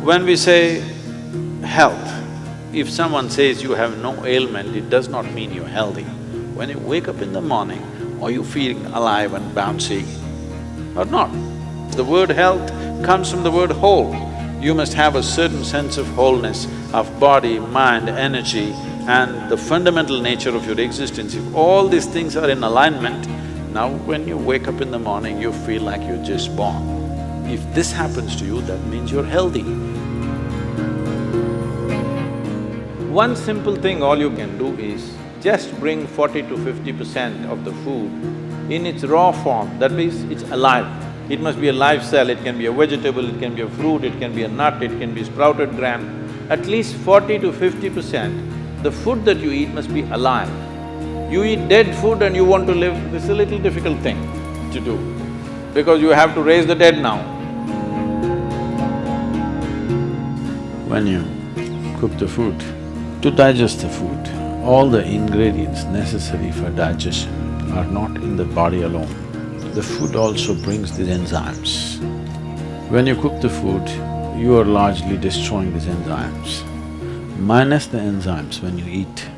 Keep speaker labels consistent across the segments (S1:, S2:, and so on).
S1: When we say health, if someone says you have no ailment, it does not mean you're healthy. When you wake up in the morning, are you feeling alive and bouncy or not? The word health comes from the word whole. You must have a certain sense of wholeness of body, mind, energy and the fundamental nature of your existence. If all these things are in alignment, now when you wake up in the morning, you feel like you're just born. If this happens to you, that means you're healthy. One simple thing all you can do is just bring 40 to 50% of the food in its raw form, that means it's alive. It must be a live cell, it can be a vegetable, it can be a fruit, it can be a nut, it can be sprouted gram. At least 40 to 50%, the food that you eat must be alive. You eat dead food and you want to live, this is a little difficult thing to do, because you have to raise the dead now. When you cook the food, to digest the food, all the ingredients necessary for digestion are not in the body alone. The food also brings these enzymes. When you cook the food, you are largely destroying these enzymes. Minus the enzymes when you eat,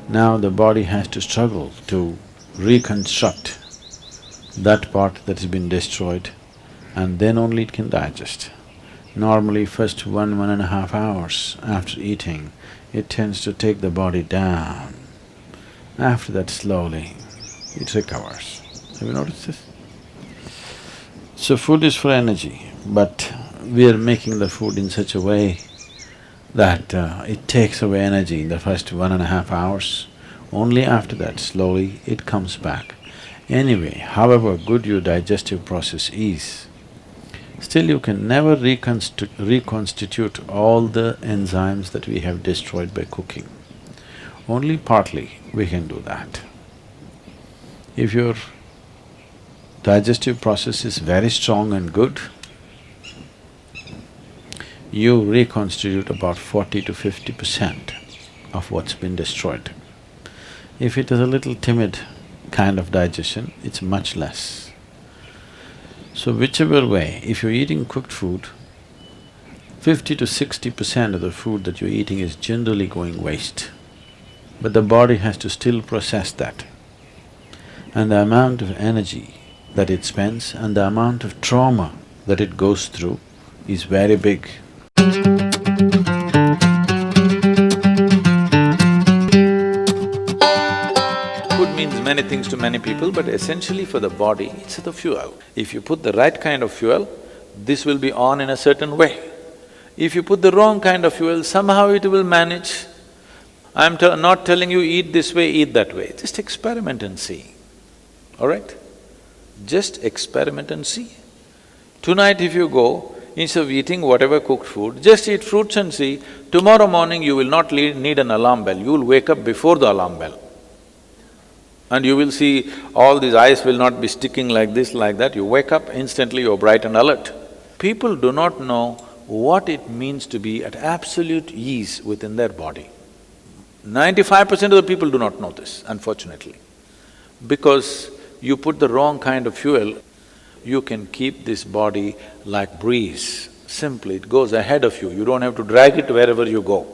S1: now the body has to struggle to reconstruct that part that has been destroyed and then only it can digest. Normally first 1.5 hours after eating, it tends to take the body down. After that slowly, it recovers. Have you noticed this? So food is for energy, but we are making the food in such a way that it takes away energy in the first 1.5 hours. Only after that, slowly, it comes back. Anyway, however good your digestive process is, still you can never reconstitute all the enzymes that we have destroyed by cooking. Only partly we can do that. If your digestive process is very strong and good, you reconstitute about 40 to 50% of what's been destroyed. If it is a little timid kind of digestion, it's much less. So whichever way, if you're eating cooked food, 50 to 60% of the food that you're eating is generally going waste. But the body has to still process that. And the amount of energy that it spends and the amount of trauma that it goes through is very big. Food means many things to many people, but essentially for the body, it's the fuel. If you put the right kind of fuel, this will be on in a certain way. If you put the wrong kind of fuel, somehow it will manage. I'm not telling you eat this way, eat that way, just experiment and see, all right? Just experiment and see. Tonight if you go, instead of eating whatever cooked food, just eat fruits and see, tomorrow morning you will not need an alarm bell, you will wake up before the alarm bell. And you will see all these eyes will not be sticking like this, like that, you wake up, instantly you're bright and alert. People do not know what it means to be at absolute ease within their body. 95% of the people do not know this, unfortunately. Because you put the wrong kind of fuel, you can keep this body like breeze. Simply, it goes ahead of you, you don't have to drag it wherever you go.